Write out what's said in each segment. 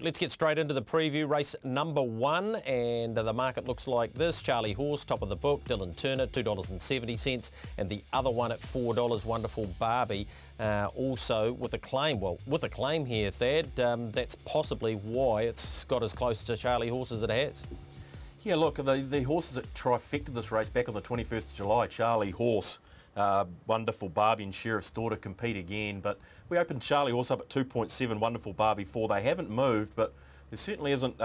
Let's get straight into the preview. Race number 1, and the market looks like this. Charlie Horse, top of the book. Dylan Turner, $2.70. And the other one at $4, Wonderful Barbie, also with a claim. Well, with a claim here, Thad, that's possibly why it's got as close to Charlie Horse as it has. Yeah, look, the horses that trifected this race back on the 21st of July, Charlie Horse, Wonderful Barbie and Sheriff's Daughter compete again, but we opened Charlie Horse up at 2.7, Wonderful Barbie 4. They haven't moved, but there certainly isn't,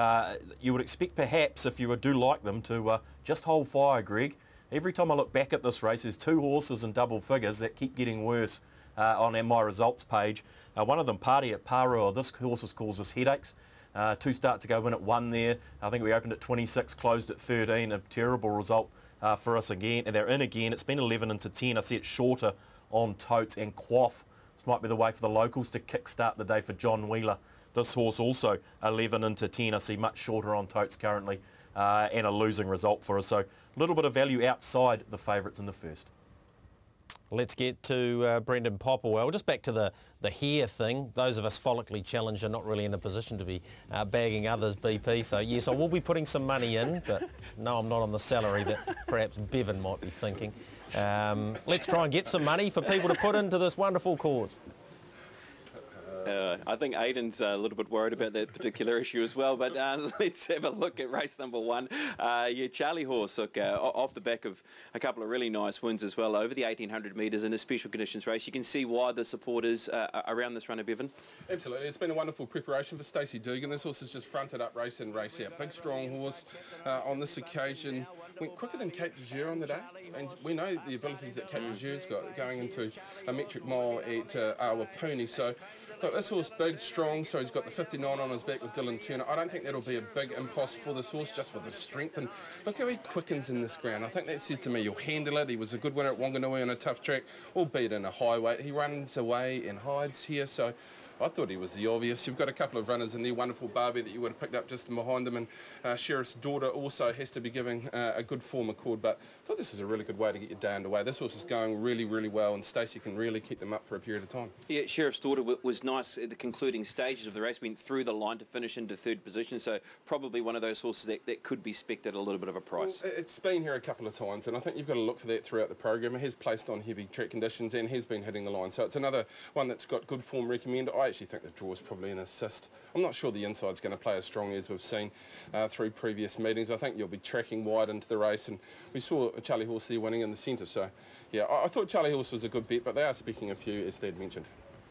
you would expect perhaps if you do like them to just hold fire, Greg. Every time I look back at this race, there's 2 horses in double figures that keep getting worse on my results page. One of them, Party at Parua, this horse causes headaches. 2 starts ago, win at 1 there. I think we opened at 26, closed at 13, a terrible result for us again, and they're in again. It's been 11 into 10. I see it shorter on Totes and Quaff. This might be the way for the locals to kickstart the day for John Wheeler. This horse also 11 into 10. I see much shorter on Totes currently, and a losing result for us. So a little bit of value outside the favourites in the first. Let's get to Brendan Popplewell. Just back to the hair thing. Those of us follically challenged are not really in a position to be bagging others, BP. So yes, I will be putting some money in, but no, I'm not on the salary that perhaps Bevan might be thinking. Let's try and get some money for people to put into this wonderful cause. I think Aidan's a little bit worried about that particular issue as well, but let's have a look at race number 1. Yeah, Charlie Horse, look, off the back of a couple of really nice wins as well over the 1800 metres in a special conditions race. You can see why the support is around this runner, Bevan. Absolutely. It's been a wonderful preparation for Stacey Dugan. This horse has just fronted up race in, race out. Big, strong horse on this occasion. Went quicker than Cape de Jour on the day, and we know the abilities that Cape de Jour's got going into a metric mile at Awapuni. So, look, this horse big, strong, so he's got the 59 on his back with Dylan Turner. I don't think that'll be a big impost for this horse, just with his strength. And look how he quickens in this ground. I think that says to me you'll handle it. He was a good winner at Wanganui on a tough track, albeit in a high weight. He runs away and hides here, so I thought he was the obvious. You've got a couple of runners in there, Wonderful Barbie that you would have picked up just behind them, and Sheriff's Daughter also has to be giving a good form accord, but I thought this is a really good way to get your day underway. This horse is going really, really well, and Stacey can really keep them up for a period of time. Yeah, Sheriff's Daughter was nice at the concluding stages of the race, went through the line to finish into 3rd position, so probably one of those horses that could be spec'd at a little bit of a price. Well, it's been here a couple of times, and I think you've got to look for that throughout the program. It has placed on heavy track conditions and has been hitting the line, so it's another one that's got good form recommend. I actually think the draw is probably an assist. I'm not sure the inside's going to play as strongly as we've seen through previous meetings. I think you'll be tracking wide into the race, and we saw Charlie Horse there winning in the centre, so yeah, I thought Charlie Horse was a good bet, but they are speaking a few, as they'd mentioned.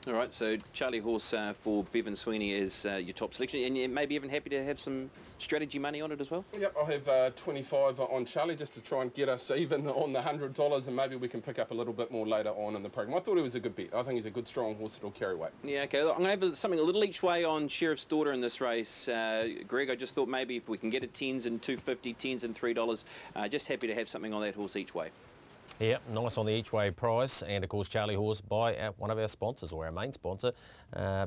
All right, so Charlie Horse for Bevan Sweeney is your top selection, and you're maybe even happy to have some strategy money on it as well? Yep, I'll have 25 on Charlie just to try and get us even on the $100, and maybe we can pick up a little bit more later on in the program. I thought he was a good bet. I think he's a good, strong horse that'll carry weight. Yeah, okay. I'm going to have something a little each way on Sheriff's Daughter in this race. Greg, I just thought maybe if we can get a 10s and $2.50, 10s and $3, just happy to have something on that horse each way. Yeah, nice on the each way price, and of course Charlie Horse by one of our sponsors, or our main sponsor,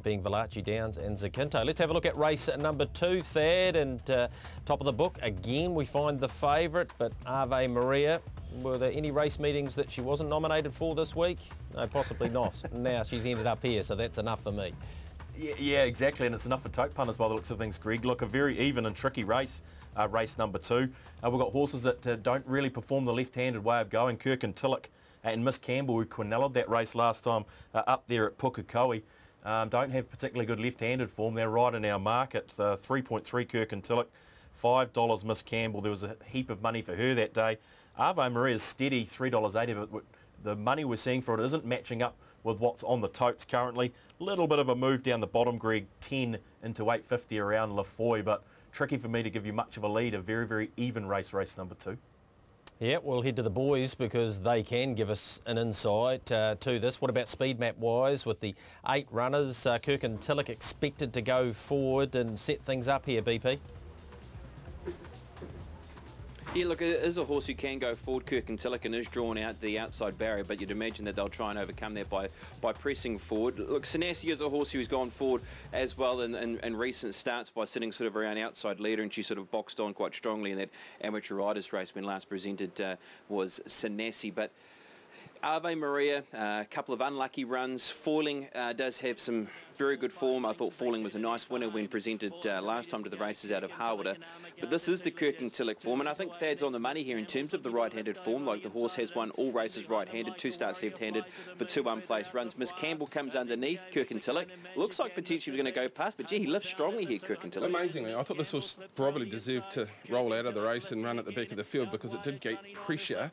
being Valachi Downs and Zakinto. Let's have a look at race number 2, Thad, and top of the book again we find the favourite, but Ave Maria. Were there any race meetings that she wasn't nominated for this week? No, possibly not. Now she's ended up here, so that's enough for me. Yeah, exactly, and it's enough for tote punters by the looks of things, Greg. Look, a very even and tricky race, race number 2. We've got horses that don't really perform the left-handed way of going. Kirk and Tillich and Miss Campbell, who quinelled that race last time up there at Pukekura, don't have particularly good left-handed form. They're right in our market. 3.3 Kirk and Tillich, $5 Miss Campbell. There was a heap of money for her that day. Ave Maria is steady, $3.80, but the money we're seeing for it isn't matching up with what's on the totes currently. Little bit of a move down the bottom, Greg, 10 into 850 around Lafoy, but tricky for me to give you much of a lead. A very, very even race number 2. Yeah, we'll head to the boys because they can give us an insight to this. What about speed map wise with the 8 runners? Kirk and Tillich expected to go forward and set things up here, BP? Yeah, look, it is a horse who can go forward. Kirk and Tillich is drawn out the outside barrier, but you'd imagine that they'll try and overcome that by pressing forward. Look, Sanassi is a horse who's gone forward as well in recent starts by sitting sort of around outside leader, and she sort of boxed on quite strongly in that amateur riders race when last presented was Sanassi. But Ave Maria, a couple of unlucky runs. Foiling does have some very good form. I thought Foiling was a nice winner when presented last time to the races out of Harwater. But this is the Kirkintilloch form, and I think Thad's on the money here in terms of the right-handed form. Like, the horse has won all races right-handed, 2 starts left-handed for 2 1-place runs. Miss Campbell comes underneath Kirkintilloch. Looks like potentially going to go past, but gee, he lifts strongly here, Kirkintilloch. Amazingly, I thought this horse probably deserved to roll out of the race and run at the back of the field because it did get pressure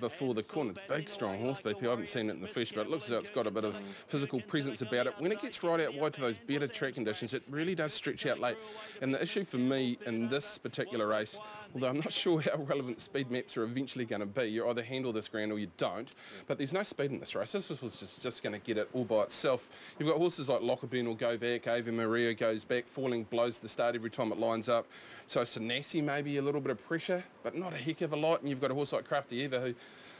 before the corner. Big, strong horse, BP. I haven't seen it in the flesh, but it looks as though it's got a bit of physical presence about it. When it gets right out wide to those better track conditions, it really does stretch out late. And the issue for me in this particular race, although I'm not sure how relevant speed maps are eventually going to be, you either handle this ground or you don't, but there's no speed in this race. This was just going to get it all by itself. You've got horses like Lockerbin will go back, Ave Maria goes back, Falling blows the start every time it lines up. So Sanasi maybe a little bit of pressure, but not a heck of a lot. And you've got a horse like Crafty Eva who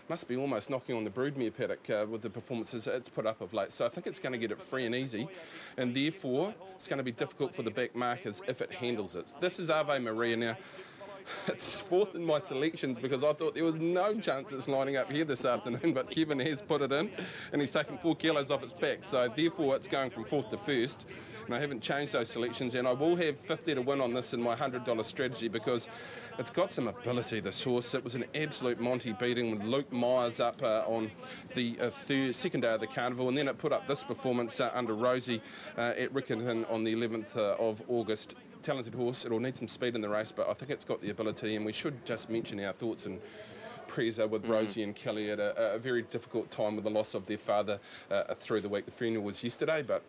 must be almost knocking on the broodmare paddock with the performances it's put up of late. So I think it's going to get it free and easy, and therefore it's going to be difficult for the back markers if it handles it. This is Ave Maria now. It's fourth in my selections because I thought there was no chance it's lining up here this afternoon, but Kevin has put it in and he's taken 4 kilos off its back, so therefore it's going from fourth to first. And I haven't changed those selections, and I will have 50 to win on this in my $100 strategy because it's got some ability, this horse. It was an absolute Monty beating with Luke Myers up on the second day of the carnival, and then it put up this performance under Rosie at Riccarton on the 11th of August. Talented horse. It'll need some speed in the race, but I think it's got the ability, and we should just mention our thoughts and prayers with Rosie and Kelly at a very difficult time with the loss of their father through the week. The funeral was yesterday, but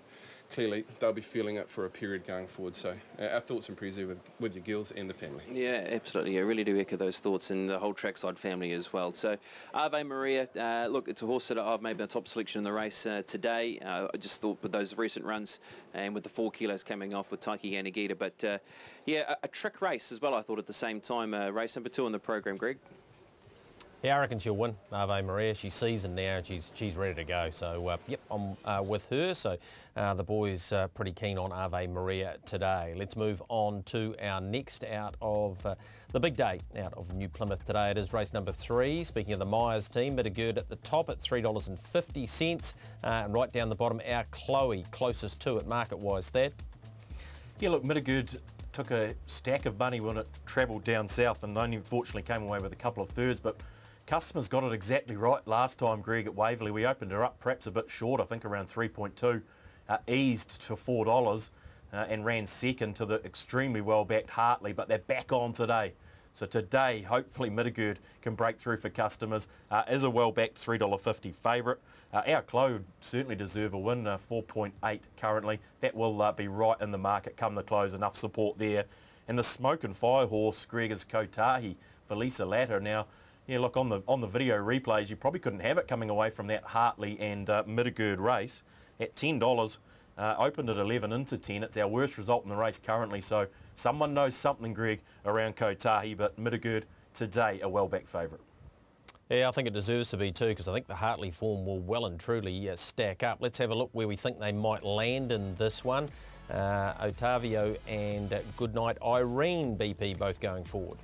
clearly they'll be feeling it for a period going forward. So our thoughts and prayers with your girls and the family. Yeah, absolutely. I really do echo those thoughts, and the whole trackside family as well. So Ave Maria, look, it's a horse that I've made my top selection in the race today. I just thought with those recent runs and with the 4 kilos coming off with Taiki Yanagita, but yeah, a trick race as well, I thought, at the same time. Race number 2 on the program, Greg. Yeah, I reckon she'll win, Ave Maria. She's seasoned now and she's ready to go. So, yep, I'm with her. So the boys pretty keen on Ave Maria today. Let's move on to our next out of the big day out of New Plymouth today. It is race number 3. Speaking of the Myers team, Mitigerd at the top at $3.50. And right down the bottom, our Chloe closest to it market-wise. Thad? Yeah, look, Mitigerd took a stack of money when it travelled down south and only unfortunately came away with a couple of thirds, but customers got it exactly right last time, Greg, at Waverley. We opened her up perhaps a bit short, I think around 3.2, eased to $4 and ran second to the extremely well-backed Hartley, but they're back on today. So today, hopefully Mitigerd can break through for customers. Is a well-backed $3.50 favourite. Our Chloe certainly deserve a win, 4.8 currently. That will be right in the market come the close, enough support there. And the Smoke and Fire horse, Greg, is Kotahi for Lisa Latter. Now, yeah, look, on the video replays, you probably couldn't have it coming away from that Hartley and Mitigerd race at $10. Opened at 11 into 10. It's our worst result in the race currently, so someone knows something, Greg, around Kotahi, but Mitigerd today a well-backed favourite. Yeah, I think it deserves to be too, because I think the Hartley form will well and truly stack up. Let's have a look where we think they might land in this one. Otavio and Goodnight Irene, BP, both going forward.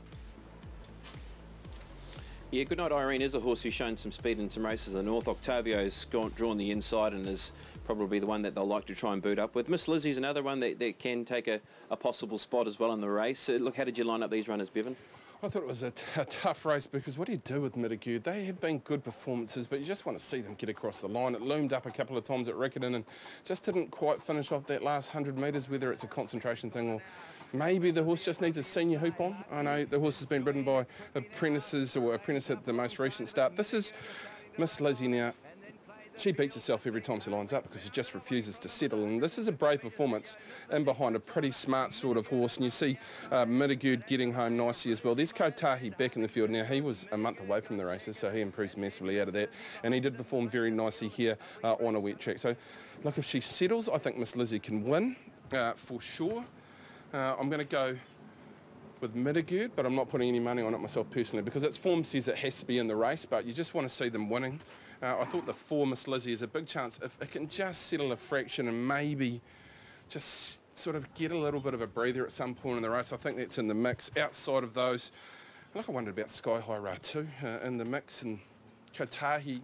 Yeah, Goodnight Irene is a horse who's shown some speed in some races in the north. Octavio's drawn the inside and is probably the one that they'll like to try and boot up with. Miss Lizzie's another one that can take a possible spot as well in the race. Look, how did you line up these runners, Bevan? I thought it was a tough race because what do you do with Mitigerd? They have been good performances, but you just want to see them get across the line. It loomed up a couple of times at Riccarton and just didn't quite finish off that last 100 metres, whether it's a concentration thing or maybe the horse just needs a senior hoop on. I know the horse has been ridden by apprentices or apprentice at the most recent start. This is Miss Lizzie now. She beats herself every time she lines up because she just refuses to settle. And this is a brave performance in behind a pretty smart sort of horse. And you see Mitigerd getting home nicely as well. There's Kotahi back in the field. Now, he was a month away from the races, so he improves massively out of that. And he did perform very nicely here on a wet track. So, look, if she settles, I think Miss Lizzie can win for sure. I'm going to go with Mitigerd, but I'm not putting any money on it myself personally because its form says it has to be in the race, but you just want to see them winning. I thought the 4 Miss Lizzie is a big chance if it can just settle a fraction and maybe just sort of get a little bit of a breather at some point in the race. I think that's in the mix. Outside of those, look, I wondered about Sky High Ra too in the mix, and Kotahi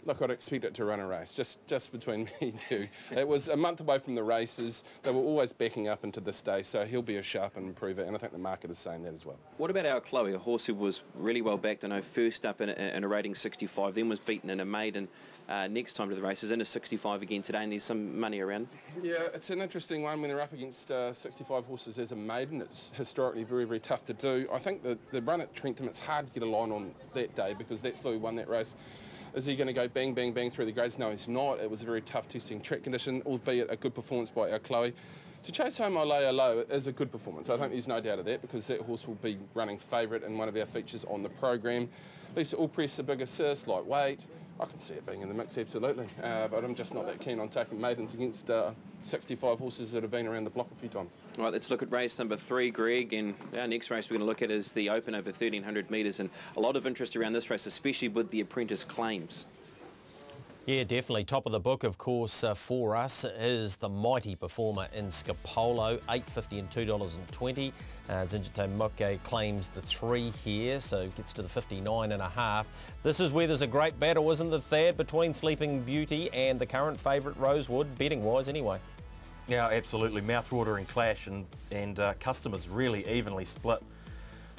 Look, I'd expect it to run a race, just between me and you. It was a month away from the races. They were always backing up into this day, so he'll be a sharp and improver, and I think the market is saying that as well. What about our Chloe, a horse who was really well backed? I know first up in a rating 65, then was beaten in a maiden next time to the races, in a 65 again today, and there's some money around. Yeah, it's an interesting one when they're up against 65 horses as a maiden. It's historically very, very tough to do. I think the run at Trentham, it's hard to get a line on that day because that's Louis won that race. Is he going to go bang, bang, bang through the grades? No, he's not. It was a very tough testing track condition, albeit a good performance by our Chloe. To chase home Olea Low is a good performance. I think there's no doubt of that because that horse will be running favourite in one of our features on the program. Lisa Allpress, a big assist, lightweight. I can see it being in the mix, absolutely. But I'm just not that keen on taking maidens against 65 horses that have been around the block a few times. All right, let's look at race number 3, Greg, and our next race we're going to look at is the Open over 1,300 metres, and a lot of interest around this race, especially with the apprentice claims. Yeah, definitely. Top of the book, of course, for us is the mighty performer in Scapolo, $8.50 and $2.20. Zinjite Muke claims the 3 here, so gets to the 59.5. This is where there's a great battle, isn't it, Thad, between Sleeping Beauty and the current favourite Rosewood, betting-wise anyway. Yeah, absolutely. Mouth-watering clash and customers really evenly split.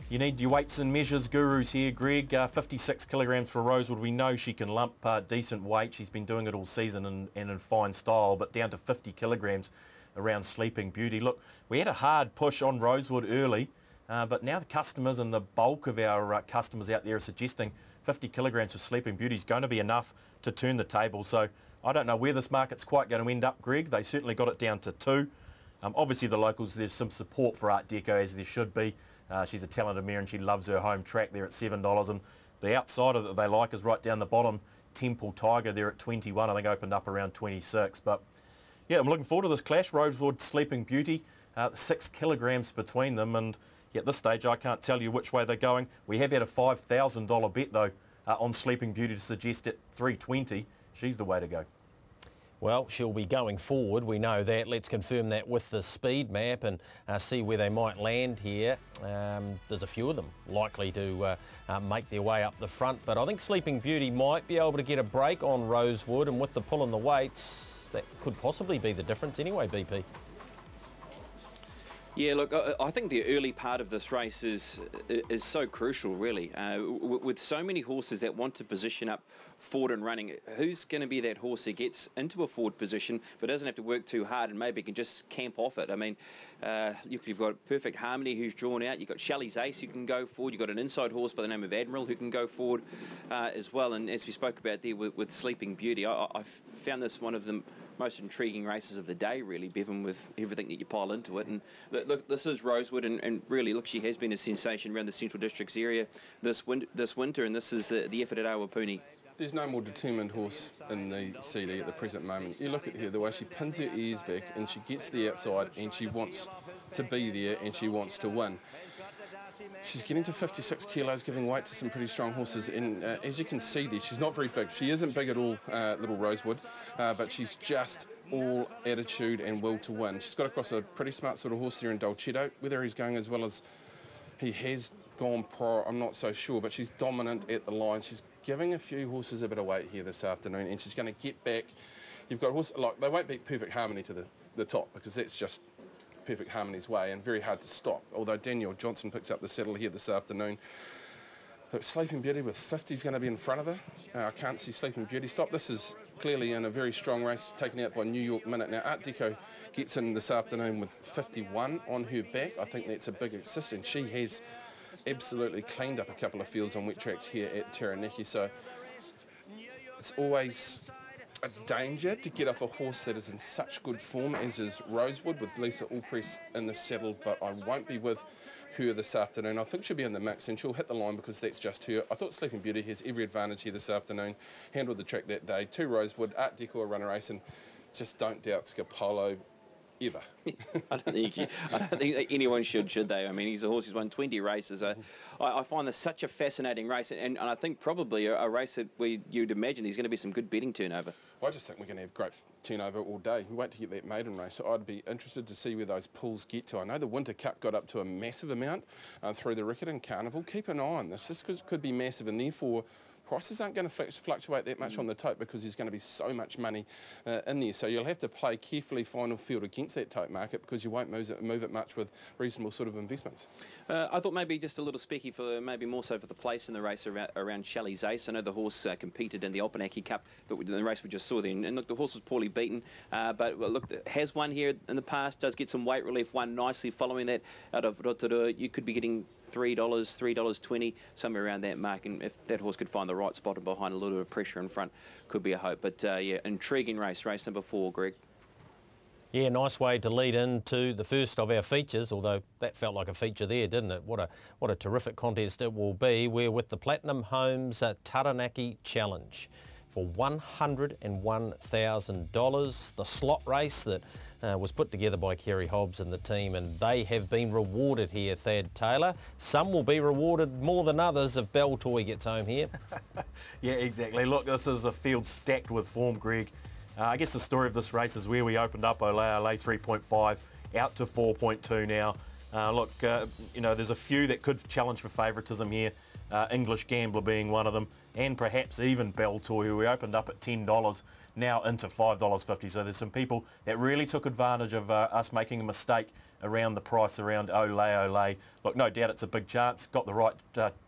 You need your weights and measures gurus here, Greg. 56 kilograms for Rosewood. We know she can lump decent weight. She's been doing it all season and in fine style, but down to 50 kilograms around Sleeping Beauty. Look, we had a hard push on Rosewood early, but now the customers and the bulk of our customers out there are suggesting 50 kilograms for Sleeping Beauty is going to be enough to turn the table. So I don't know where this market's quite going to end up, Greg. They certainly got it down to 2. Obviously the locals, there's some support for Art Deco, as there should be. She's a talented mare and she loves her home track there at $7. And the outsider that they like is right down the bottom, Temple Tiger there at 21. I think opened up around 26. But yeah, I'm looking forward to this clash. Rosewood, Sleeping Beauty, 6 kilograms between them. And yeah, at this stage, I can't tell you which way they're going. We have had a $5,000 bet though on Sleeping Beauty to suggest at 320. She's the way to go. Well, she'll be going forward, we know that. Let's confirm that with the speed map and see where they might land here. There's a few of them likely to make their way up the front, but I think Sleeping Beauty might be able to get a break on Rosewood, and with the pull in the weights, that could possibly be the difference anyway, BP. Yeah, look, I think the early part of this race is so crucial, really. With so many horses that want to position up forward and running, who's going to be that horse that gets into a forward position but doesn't have to work too hard and maybe can just camp off it? I mean, you've got Perfect Harmony who's drawn out. You've got Shelley's Ace who can go forward. You've got an inside horse by the name of Admiral who can go forward as well. And as we spoke about there with Sleeping Beauty, I found this one of the most intriguing races of the day, really, Bevan, with everything that you pile into it. And look, this is Rosewood, and really, look, she has been a sensation around the Central Districts area this winter, and this is the effort at Awapuni. There's no more determined horse in the CD at the present moment. You look at her, the way she pins her ears back and she gets to the outside and she wants to be there and she wants to win. She's getting to 56 kilos, giving weight to some pretty strong horses, and as you can see there, she's not very big. She isn't big at all, little Rosewood, but she's just all attitude and will to win. She's got across a pretty smart sort of horse there in Dolcetto. Whether he's going as well as he has gone prior, I'm not so sure, but she's dominant at the line. She's giving a few horses a bit of weight here this afternoon, and she's going to get back. You've got horses, like, they won't beat Perfect Harmony to the top, because that's just Perfect Harmony's way and very hard to stop, although Daniel Johnson picks up the saddle here this afternoon. But Sleeping Beauty with 50 is going to be in front of her. I can't see Sleeping Beauty stop. This is clearly in a very strong race, taken out by New York Minute. Now, Art Deco gets in this afternoon with 51 on her back. I think that's a big assist, and she has absolutely cleaned up a couple of fields on wet tracks here at Taranaki. So it's always a danger to get off a horse that is in such good form as is Rosewood, with Lisa Allpress in the saddle, but I won't be with her this afternoon. I think she'll be in the mix and she'll hit the line because that's just her. I thought Sleeping Beauty has every advantage here this afternoon, handled the track that day. 2 Rosewood, Art Deco run a race, and just don't doubt Scapolo ever. I don't think anyone should they? I mean, he's a horse who's won 20 races. I find this such a fascinating race, and I think probably a race that you'd imagine there's going to be some good betting turnover. I just think we're going to have great turnover all day. We wait to get that maiden race. So I'd be interested to see where those pools get to. I know the Winter Cup got up to a massive amount through the Rickett and Carnival. Keep an eye on this. This could be massive, and therefore prices aren't going to fluctuate that much on the tote because there's going to be so much money in there. So you'll have to play carefully final field against that tote market because you won't move it much with reasonable sort of investments. I thought maybe just a little specky for maybe more so for the place in the race around Shelley's Ace. I know the horse competed in the Opanaki Cup, the race we just saw then, and look, the horse was poorly beaten, but look, has won here in the past, does get some weight relief, won nicely following that out of Rotorua. You could be getting $3, $3.20, somewhere around that mark, and if that horse could find the right spot and behind a little bit of pressure in front, could be a hope. But yeah, intriguing race number 4, Greg. Yeah, nice way to lead into the first of our features, although that felt like a feature there, didn't it? What a terrific contest it will be. We're with the Platinum Homes Taranaki Challenge for $101,000. The slot race that was put together by Kerry Hobbs and the team, and they have been rewarded here, Thad Taylor. Some will be rewarded more than others if Bell Toy gets home here. Yeah, exactly. Look, this is a field stacked with form, Greg. I guess the story of this race is where we opened up Olay 3.5 out to 4.2 now. Look, you know, there's a few that could challenge for favouritism here, English Gambler being one of them, and perhaps even Bell Toy, who we opened up at $10, now into $5.50. So there's some people that really took advantage of us making a mistake around the price around Olay. Look, no doubt it's a big chance, got the right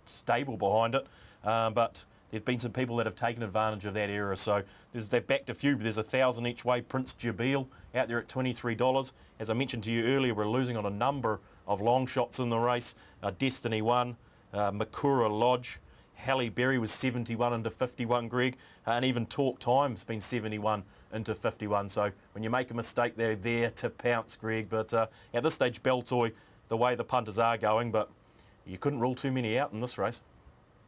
stable behind it, but there've been some people that have taken advantage of that error. So they've backed a few. There's 1,000 each way. Prince Jabil out there at $23. As I mentioned to you earlier, we're losing on a number of long shots in the race. Destiny 1, Makura Lodge, Halle Berry was 71 into 51, Greg, and even Talk Time's been 71 into 51. So when you make a mistake, they're there to pounce, Greg. But at this stage, Bell Toy, the way the punters are going, but you couldn't rule too many out in this race.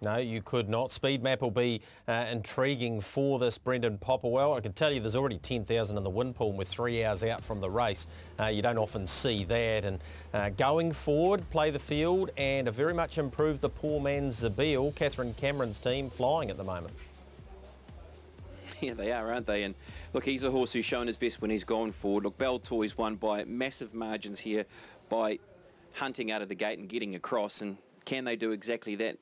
No, you could not. Speed map will be intriguing for this Brendan Popperwell. I can tell you there's already 10,000 in the wind pool and we're 3 hours out from the race. You don't often see that. And going forward, play the field and very much improve the poor man's Zabil. Catherine Cameron's team flying at the moment. Yeah, they are, aren't they? And look, he's a horse who's shown his best when he's gone forward. Look, Bell Toy's won by massive margins here by hunting out of the gate and getting across. And can they do exactly that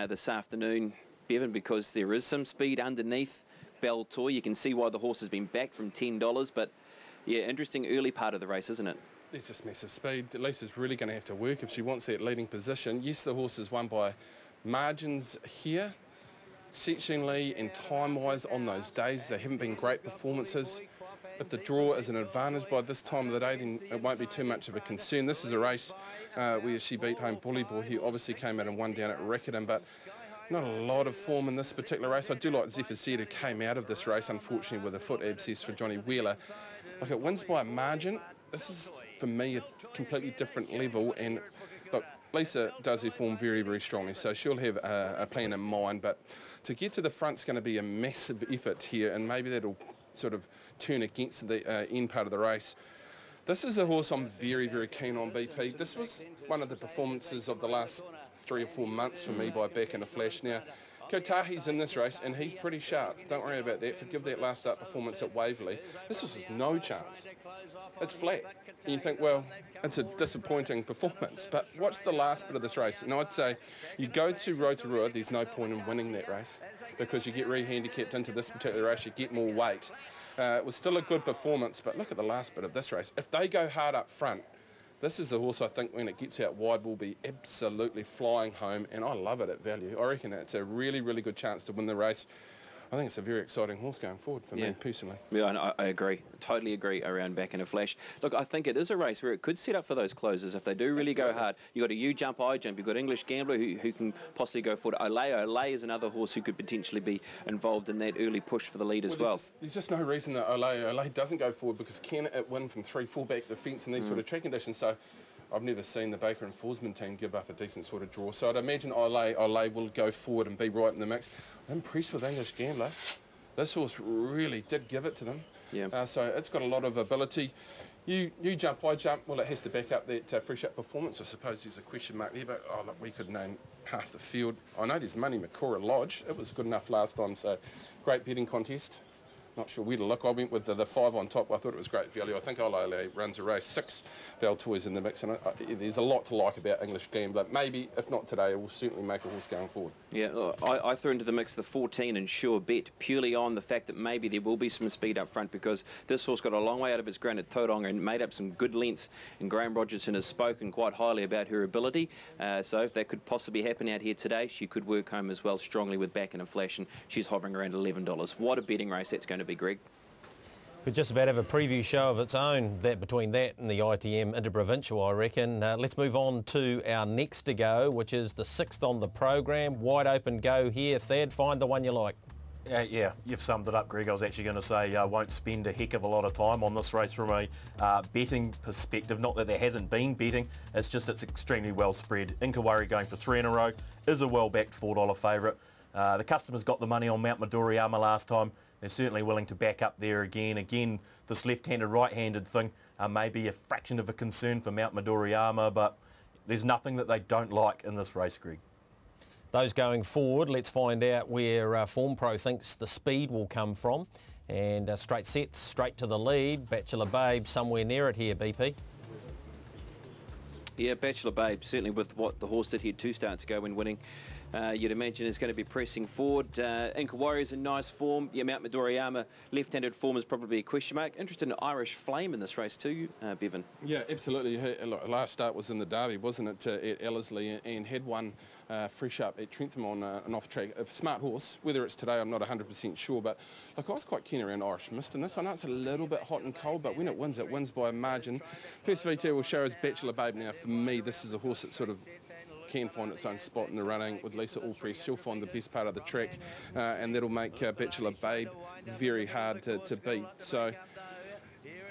this afternoon, Bevan? Because there is some speed underneath Bell Toy. You can see why the horse has been backed from $10. But yeah, interesting early part of the race, isn't it? There's just massive speed. Lisa's really going to have to work if she wants that leading position. Yes, the horse has won by margins here. Sectionally and time-wise on those days, they haven't been great performances. If the draw is an advantage by this time of the day, then it won't be too much of a concern. This is a race where she beat home Bully Boy, who obviously came out and won down at Riccarton, but not a lot of form in this particular race. I do like Zephyr Said, who came out of this race, unfortunately, with a foot abscess for Johnny Wheeler. Like, it wins by a margin. This is, for me, a completely different level. And look, Lisa does her form very, very strongly, so she'll have a plan in mind. But to get to the front's going to be a massive effort here, and maybe that'll sort of turn against the end part of the race. This is a horse I'm very, very keen on, BP. This was one of the performances of the last 3 or 4 months for me by Back in a Flash. Now, Kotahi's in this race, and he's pretty sharp. Don't worry about that. Forgive that last start performance at Waverley. This was just no chance. It's flat. And you think, well, it's a disappointing performance. But watch the last bit of this race. And I'd say you go to Rotorua, there's no point in winning that race because you get re-handicapped into this particular race, you get more weight. It was still a good performance, but look at the last bit of this race. If they go hard up front, this is the horse I think when it gets out wide will be absolutely flying home, and I love it at value. I reckon it's a really, really good chance to win the race. I think it's a very exciting horse going forward for me personally. Yeah, and I agree. Totally agree around Back in a Flash. Look, I think it is a race where it could set up for those closes if they do really go hard. You've got a You Jump, I Jump. You've got English Gambler who can possibly go forward. Olay is another horse who could potentially be involved in that early push for the lead as well. There's just no reason that Olay doesn't go forward because can it win from 3-4 back the fence in these sort of track conditions? So I've never seen the Baker and Forsman team give up a decent sort of draw. So I'd imagine Olay will go forward and be right in the mix. I'm impressed with English Gambler. This horse really did give it to them. Yeah. So it's got a lot of ability. You Jump, I Jump. Well, it has to back up that fresh up performance. I suppose there's a question mark there, but look, we could name half the field. I know there's money. Makura Lodge. It was good enough last time. So great betting contest. not sure where to look. I went with the 5 on top. I thought it was great value. I think Olele runs a race. 6 Bell Toys in the mix, and there's a lot to like about English Gambler. Maybe, if not today, it will certainly make a horse going forward. Yeah, I threw into the mix the 14 and Sure Bet, purely on the fact that maybe there will be some speed up front, because this horse got a long way out of its ground at Tauranga and made up some good lengths, and Graham Rogerson has spoken quite highly about her ability. So if that could possibly happen out here today, she could work home as well strongly with back and a flash, and she's hovering around $11. What a betting race that's going to be, Greg. Could just about have a preview show of its own, that between that and the ITM Interprovincial, I reckon. Let's move on to our next to go, which is the 6th on the program. Wide open go here. Thad, find the one you like. Yeah, you've summed it up, Greg. I was actually going to say I won't spend a heck of a lot of time on this race from a betting perspective. Not that there hasn't been betting, it's just it's extremely well spread. Inkawari going for 3 in a row, is a well-backed $4 favourite. The customers got the money on Mount Midoriyama last time. They're certainly willing to back up there again. Again, this left-handed, right-handed thing may be a fraction of a concern for Mount Midoriyama, but there's nothing that they don't like in this race, Greg. Those going forward, let's find out where Form Pro thinks the speed will come from. And straight sets, straight to the lead. Bachelor Babe somewhere near it here, BP. Yeah, Bachelor Babe, certainly with what the horse did here 2 starts ago when winning, you'd imagine is going to be pressing forward. Inca Warrior's in nice form. Yeah, Mount Midoriyama, left-handed form is probably a question mark. Interested in Irish Flame in this race too, Bevan. Yeah, absolutely. Last start was in the Derby, wasn't it, at Ellerslie, and had one fresh up at Trentham on an off-track. A smart horse. Whether it's today, I'm not 100% sure, but look, I was quite keen around Irish Mist in this. I know it's a little bit hot and cold, but when it wins by a margin. First VT will show us Bachelor Babe. Now, for me, this is a horse that sort of can find its own spot in the running with Lisa Allpress. She'll find the best part of the track, and that'll make Bachelor Babe very hard to beat. So,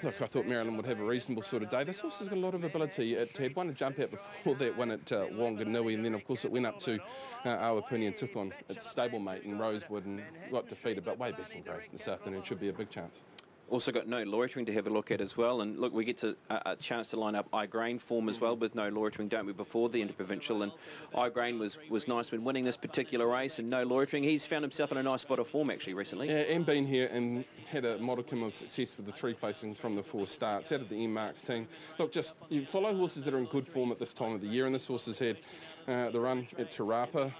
look, I thought Marilyn would have a reasonable sort of day. This horse has got a lot of ability. It had one to jump out before that one at Wanganui, and then, of course, it went up to Awapuni and took on its stablemate in Rosewood and got defeated, but way back in grade this afternoon. Should be a big chance. Also got No Loitering to have a look at as well, and look, we get to a chance to line up Igraine form as well with No Loitering, don't we, before the Interprovincial, and Igraine was nice when winning this particular race, and No Loitering, he's found himself in a nice spot of form actually recently. Yeah, and been here and had a modicum of success with the 3 placings from the 4 starts out of the M-Marks team. Look, just you follow horses that are in good form at this time of the year, and this horse has had the run at Te Rapa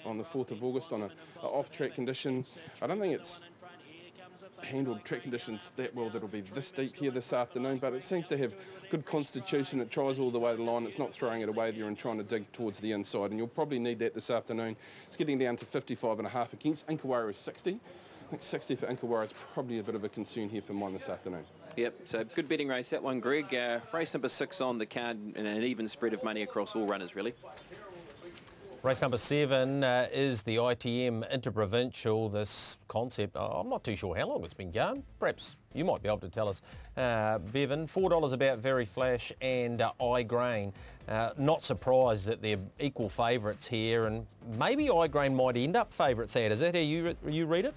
on the 4th of August on an off-track condition. I don't think it's handled track conditions that well that'll be this deep here this afternoon, but it seems to have good constitution. It tries all the way to the line. It's not throwing it away there and trying to dig towards the inside, and you'll probably need that this afternoon. It's getting down to 55.5 against Inkawari 60. I think 60 for Inkawari is probably a bit of a concern here for mine this afternoon. Yep, so good betting race that one, Greg. Race number 6 on the card, and an even spread of money across all runners really. Race number 7 is the ITM Interprovincial. This concept, I'm not too sure how long it's been going. Perhaps you might be able to tell us. Bevan, $4 about Very Flash and Igraine. Not surprised that they're equal favourites here, and maybe Igraine might end up favourite, Thad. Is that how you read it?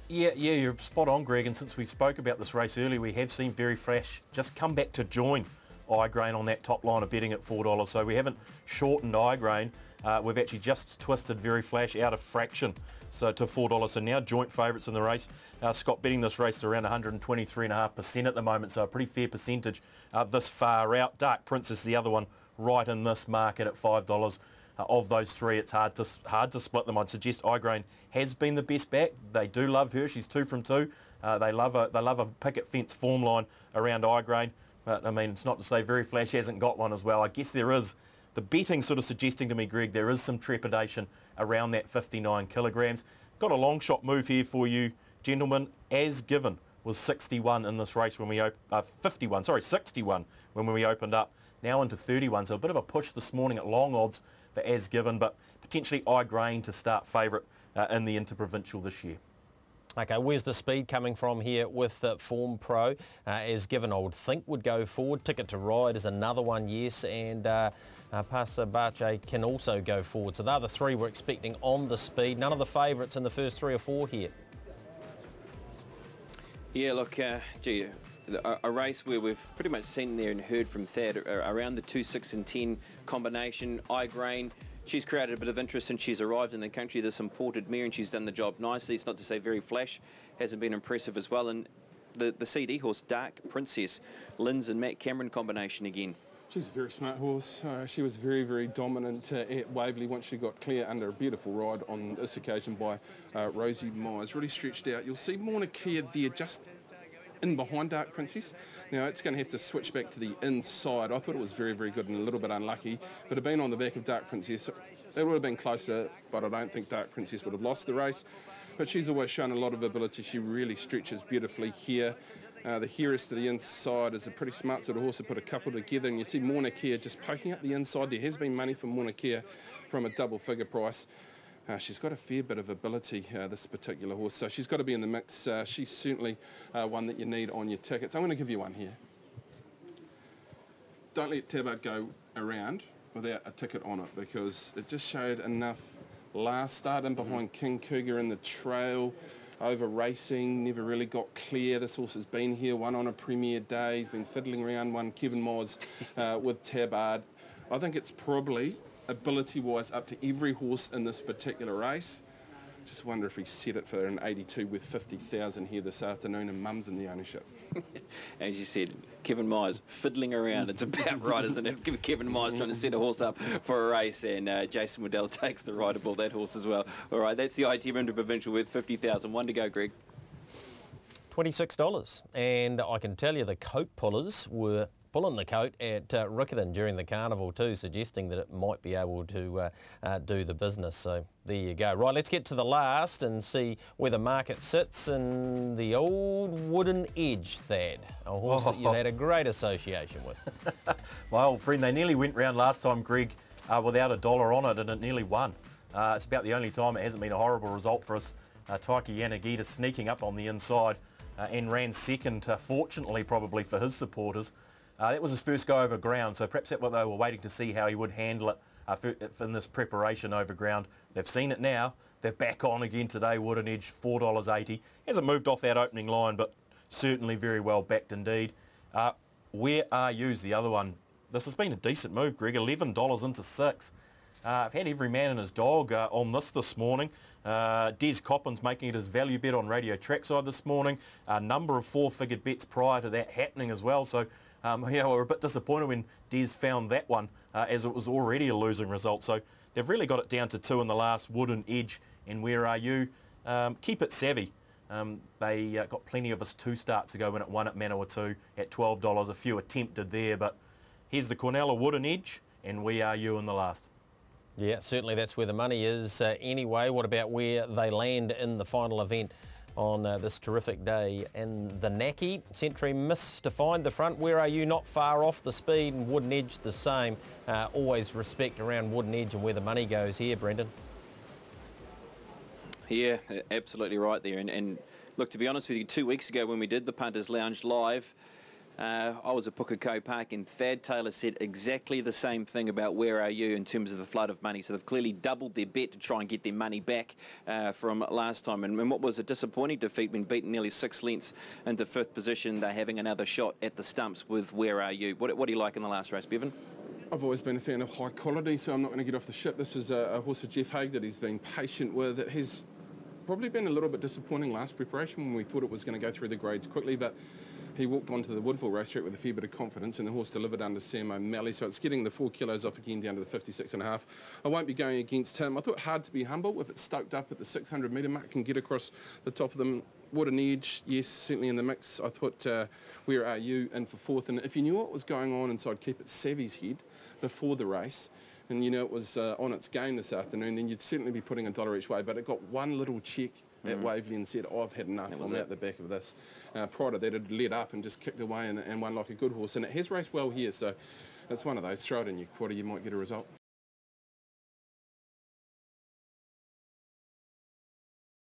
Yeah, you're spot on, Greg, and since we spoke about this race earlier, we have seen Very Flash just come back to join Igraine on that top line of betting at $4, so we haven't shortened Igraine. We've actually just twisted Very Flash out of fraction, so to $4, so now joint favourites in the race. Scott betting this race to around 123.5% at the moment, so a pretty fair percentage this far out. Dark Prince is the other one right in this market at $5. Of those 3, it's hard to split them. I'd suggest Igraine has been the best back. They do love her. She's 2 from 2. They love a picket fence form line around Igraine. But I mean, it's not to say Very Flash hasn't got one as well. I guess there is. The betting sort of suggesting to me, Greg, there is some trepidation around that 59 kilograms. Got a long shot move here for you, gentlemen. As Given was 61 in this race when we 61 when we opened up. Now into 31, so a bit of a push this morning at long odds for As Given, but potentially Igraine to start favourite in the Interprovincial this year. Okay, where's the speed coming from here with Form Pro? As Given, I would think, would go forward. Ticket to Ride is another one, yes, and Pasa Bache can also go forward. So they're the 3 we're expecting on the speed. None of the favourites in the first 3 or 4 here. Yeah, look, gee, a race where we've pretty much seen there and heard from Thad around the 2, 6 and 10 combination. Igraine She's created a bit of interest since she's arrived in the country, this imported mare, and she's done the job nicely. It's not to say very flash, hasn't been impressive as well. And the CD horse, Dark Princess, Linz and Matt Cameron combination again. She's a very smart horse. She was very, very dominant at Waverley once she got clear under a beautiful ride on this occasion by Rosie Myers. Really stretched out. You'll see Mauna Kea there just in behind Dark Princess. Now it's going to have to switch back to the inside. I thought it was very, very good and a little bit unlucky. If it had been on the back of Dark Princess, it would have been closer, but I don't think Dark Princess would have lost the race. But she's always shown a lot of ability. She really stretches beautifully here. The Harris to the inside is a pretty smart sort of horse to put a couple together, and you see Mauna Kea just poking up the inside. There has been money for Mauna Kea from a double figure price. She's got a fair bit of ability, this particular horse, so she's got to be in the mix. She's certainly one that you need on your tickets. I'm going to give you one here. Don't let Tabard go around without a ticket on it, because it just showed enough last start in behind King Cougar in the trail, over racing, never really got clear. This horse has been here, won on a premier day. He's been fiddling around, won Kevin Moz with Tabard. I think it's probably ability-wise up to every horse in this particular race. Just wonder if he set it for an 82 with 50,000 here this afternoon, and Mum's in the ownership. As you said, Kevin Myers fiddling around. It's about right, isn't it? Kevin Myers trying to set a horse up for a race, and Jason Waddell takes the rideable, that horse as well. All right, that's the ITM Interprovincial with 50,000. One to go, Greg. $26. And I can tell you the coat pullers were pulling the coat at Riccarton during the carnival too, suggesting that it might be able to do the business. So there you go. Right, let's get to the last and see where the market sits in the old Wooden Edge, Thad, a horse that you had a great association with. My old friend, they nearly went round last time, Greg, without $1 on it, and it nearly won. It's about the only time it hasn't been a horrible result for us. Taiki Yanagita sneaking up on the inside and ran second, fortunately probably for his supporters. That was his first go over ground, so perhaps that what they were waiting to see how he would handle it in this preparation over ground. They've seen it now. They're back on again today. Wooden Edge, $4.80. Hasn't moved off that opening line, but certainly very well backed indeed. Where Are You's the other one. This has been a decent move, Greg. $11 into 6. I've had every man and his dog on this morning. Des Coppins making it his value bet on Radio Trackside this morning. A number of four-figured bets prior to that happening as well. So yeah, we're a bit disappointed when Des found that one, as it was already a losing result. So they've really got it down to 2 in the last, Wooden Edge and Where Are You. Keep It Savvy. They got plenty of us 2 starts ago when it won at Manawatu at $12. A few attempted there, but here's the Cornella, Wooden Edge and Where Are You in the last. Yeah, certainly that's where the money is. Anyway, what about where they land in the final event on this terrific day? And the Naki, Century missed to find the front. Where Are You not far off the speed, and Wooden Edge the same. Always respect around Wooden Edge and where the money goes here, Brendan. Yeah, absolutely right there. And look, to be honest with you, 2 weeks ago when we did the Punters Lounge live, I was at Pukekura Park, and Thad Taylor said exactly the same thing about Where Are You in terms of the flood of money. So they've clearly doubled their bet to try and get their money back from last time. And what was a disappointing defeat, when beaten nearly 6 lengths into 5th position, they're having another shot at the stumps with Where Are You. What do you like in the last race, Bevan? I've always been a fan of high quality, so I'm not going to get off the ship. This is a horse for Jeff Haig that he's been patient with. It has probably been a little bit disappointing last preparation when we thought it was going to go through the grades quickly, but he walked onto the Woodville racetrack with a fair bit of confidence, and the horse delivered under Sam O'Malley, so it's getting the 4 kilos off again down to the 56.5. I won't be going against him. I thought Hard to Be Humble, if it's stoked up at the 600 metre mark, can get across the top of them. Wooden Edge, yes, certainly in the mix. I thought Where Are You in for 4th, and if you knew what was going on inside Keep It Savvy's head before the race, and you know it was on its game this afternoon, then you'd certainly be putting $1 each way, but it got one little check at Waverley and said, I've had enough, I'm out the back of this. Prior to that, it led up and just kicked away and won like a good horse, and it has raced well here, so it's one of those. Throw it in your quarter, you might get a result.